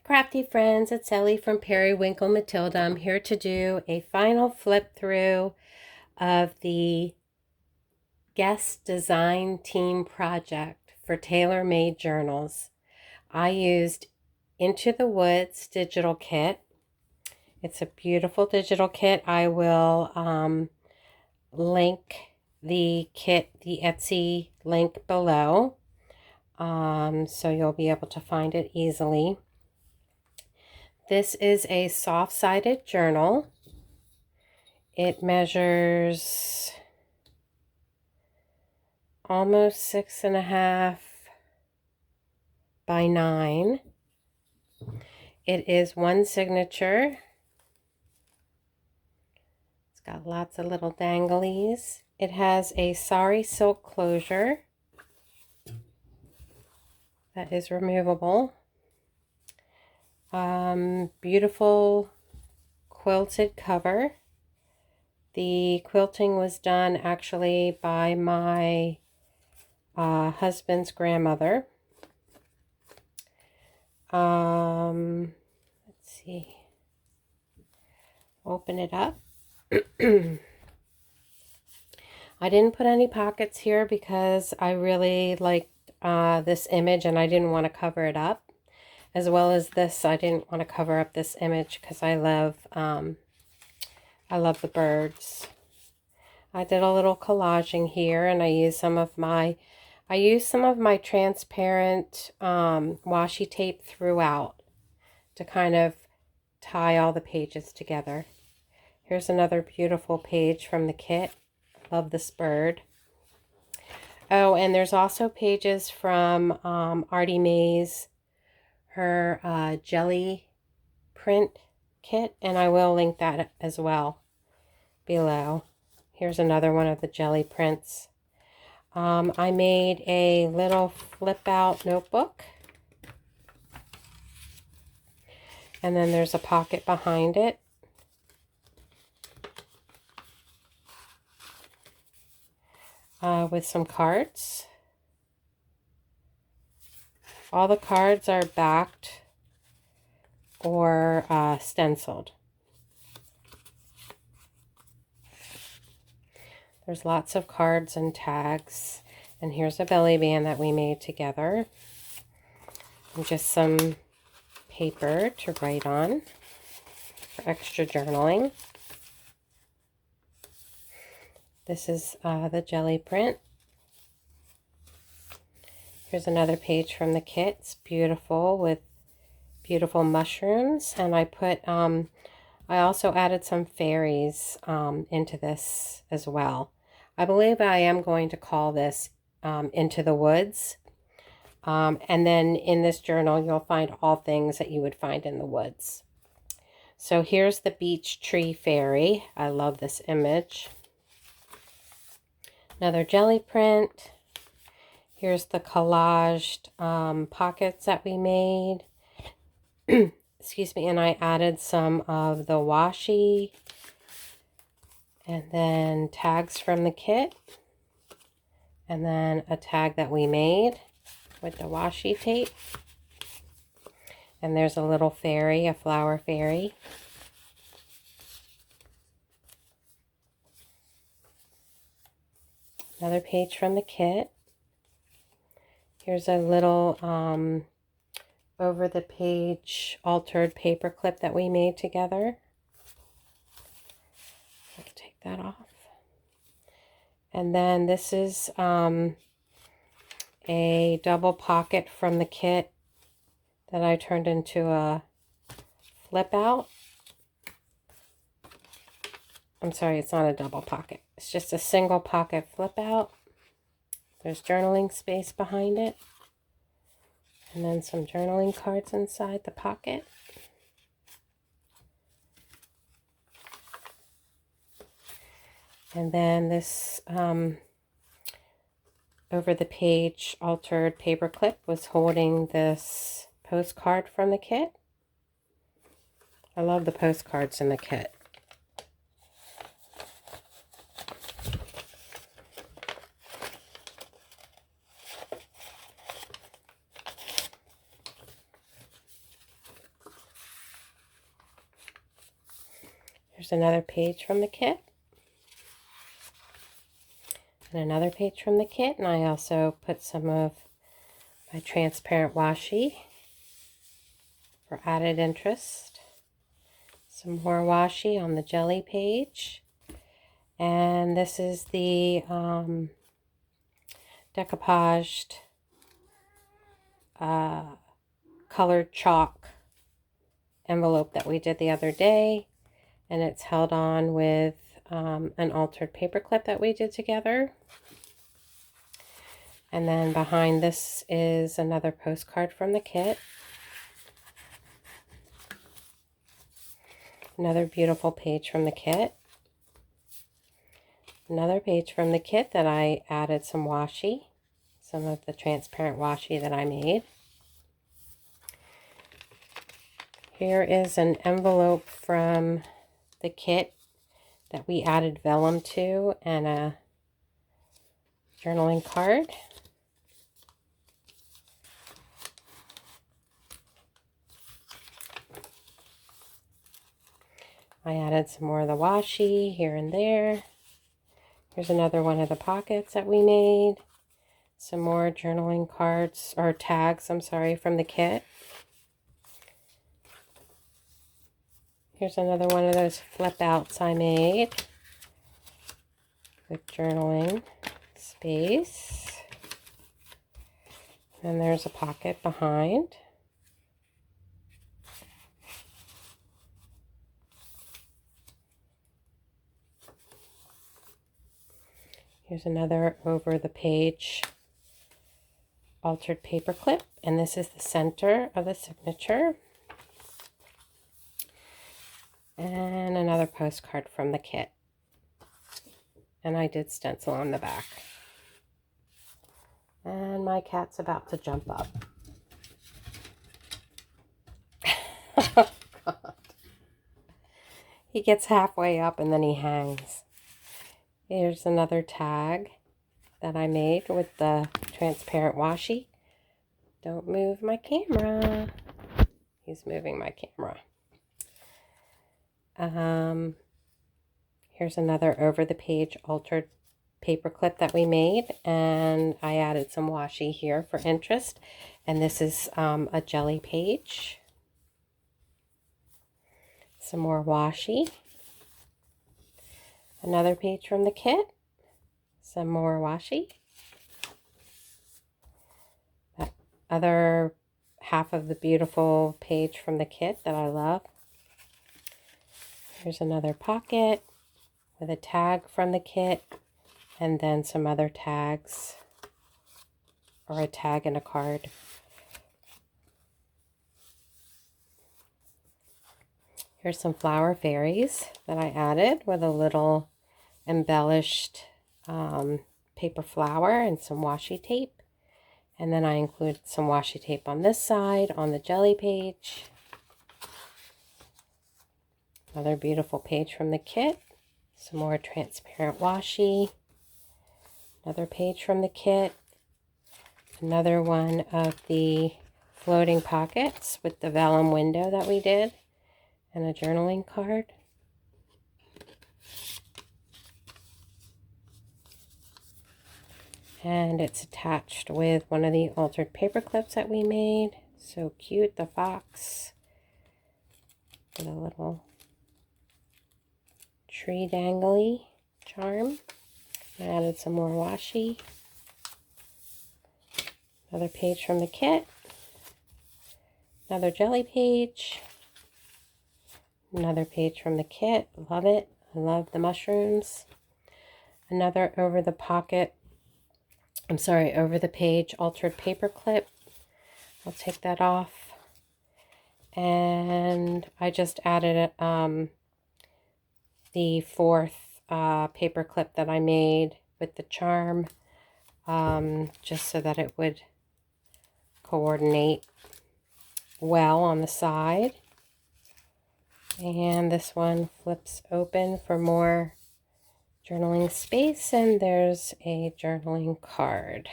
Crafty friends, it's Ellie from Periwinkle Matilda. I'm here to do a final flip through of the guest design team project for tailor-made journals. I used Into the Woods digital kit. It's a beautiful digital kit. I will link the kit, the Etsy link below, so you'll be able to find it easily. This is a soft-sided journal. It measures almost 6.5 by 9. It is one signature. It's got lots of little danglies. It has a sari silk closure that is removable. Beautiful quilted cover. The quilting was done actually by my husband's grandmother. Let's see. Open it up. I didn't put any pockets here because I really liked this image and I didn't want to cover it up. As well as this, I didn't want to cover up this image because I love the birds. I did a little collaging here, and I used some of my transparent washi tape throughout to kind of tie all the pages together. Here's another beautiful page from the kit. Love this bird. Oh, and there's also pages from Artymaze, her jelly print kit, and I will link that as well below. Here's another one of the jelly prints. I made a little flip out notebook, and then there's a pocket behind it. With some cards. All the cards are backed or stenciled. There's lots of cards and tags. And here's a belly band that we made together. And just some paper to write on for extra journaling. This is the jelly print. Here's another page from the kit. It's beautiful with beautiful mushrooms. And I put, I also added some fairies into this as well. I believe I am going to call this Into the Woods. And then in this journal, you'll find all things that you would find in the woods. So here's the beech tree fairy. I love this image. Another jelly print. Here's the collaged pockets that we made. Excuse me, and I added some of the washi and then tags from the kit. And then a tag that we made with the washi tape. And there's a little fairy, a flower fairy. Another page from the kit. Here's a little over the page altered paper clip that we made together. I'll take that off. And then this is a double pocket from the kit that I turned into a flip out. I'm sorry, it's not a double pocket. It's just a single pocket flip out. There's journaling space behind it. And then some journaling cards inside the pocket. And then this over the page altered paper clip was holding this postcard from the kit. I love the postcards in the kit. Here's another page from the kit. And another page from the kit. And I also put some of my transparent washi for added interest. Some more washi on the jelly page. And this is the decoupaged colored chalk envelope that we did the other day. And it's held on with an altered paper clip that we did together. And then behind this is another postcard from the kit. Another beautiful page from the kit. Another page from the kit that I added some washi, some of the transparent washi that I made. Here is an envelope from the kit that we added vellum to, and a journaling card. I added some more of the washi here and there. Here's another one of the pockets that we made. Some more journaling cards, or tags, I'm sorry, from the kit. Here's another one of those flip outs I made with journaling space. And there's a pocket behind. Here's another over the page altered paper clip, and this is the center of the signature. And another postcard from the kit. And I did stencil on the back. And my cat's about to jump up. Oh, God. He gets halfway up and then he hangs. Here's another tag that I made with the transparent washi. Don't move my camera. He's moving my camera. Here's another over the page altered paper clip that we made, and I added some washi here for interest. And this is a jelly page. Some more washi. Another page from the kit. Some more washi. That other half of the beautiful page from the kit that I love. Here's another pocket with a tag from the kit, and then some other tags, or a tag and a card. Here's some flower fairies that I added with a little embellished paper flower and some washi tape. And then I included some washi tape on this side on the jelly page. Another beautiful page from the kit. Some more transparent washi. Another page from the kit. Another one of the floating pockets with the vellum window that we did. And a journaling card. And it's attached with one of the altered paper clips that we made. So cute, the fox with a little tree dangly charm. I added some more washi. Another page from the kit. Another jelly page. Another page from the kit. Love it. I love the mushrooms. Another over the pocket. Over the page altered paper clip. I'll take that off. And I just added the fourth paper clip that I made with the charm, just so that it would coordinate well on the side. And this one flips open for more journaling space, and there's a journaling card.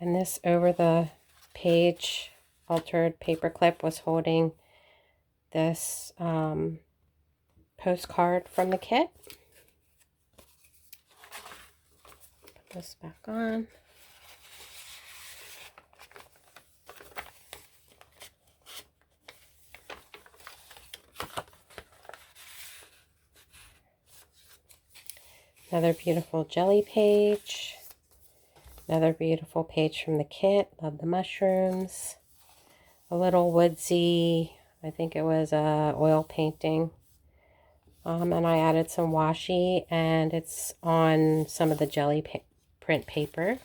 And this over the page altered paper clip was holding this postcard from the kit. Put this back on. Another beautiful jelly page. Another beautiful page from the kit. Love the mushrooms. A little woodsy, I think it was a oil painting. And I added some washi, and it's on some of the jelly print paper.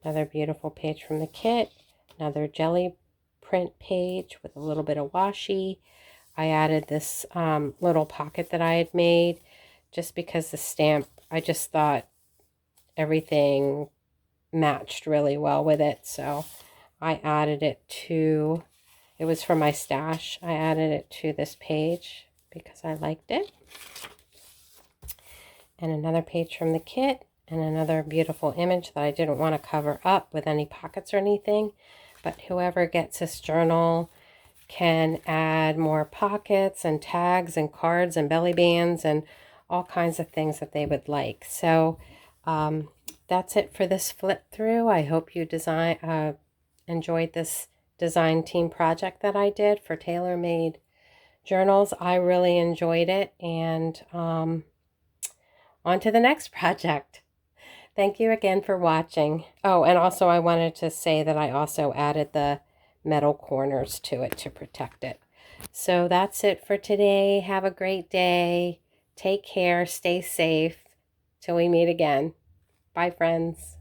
Another beautiful page from the kit. Another jelly print page with a little bit of washi. I added this little pocket that I had made just because the stamp, I just thought everything matched really well with it. So I added it to, it was for my stash. I added it to this page because I liked it. And another page from the kit, and another beautiful image that I didn't want to cover up with any pockets or anything. But whoever gets this journal can add more pockets and tags and cards and belly bands and all kinds of things that they would like. So that's it for this flip through. I hope you enjoyed this design team project that I did for tailor-made journals. I really enjoyed it, and on to the next project. Thank you again for watching. Oh, and also I wanted to say that I also added the metal corners to it to protect it. So that's it for today. Have a great day. Take care. Stay safe. Till we meet again. Bye, friends.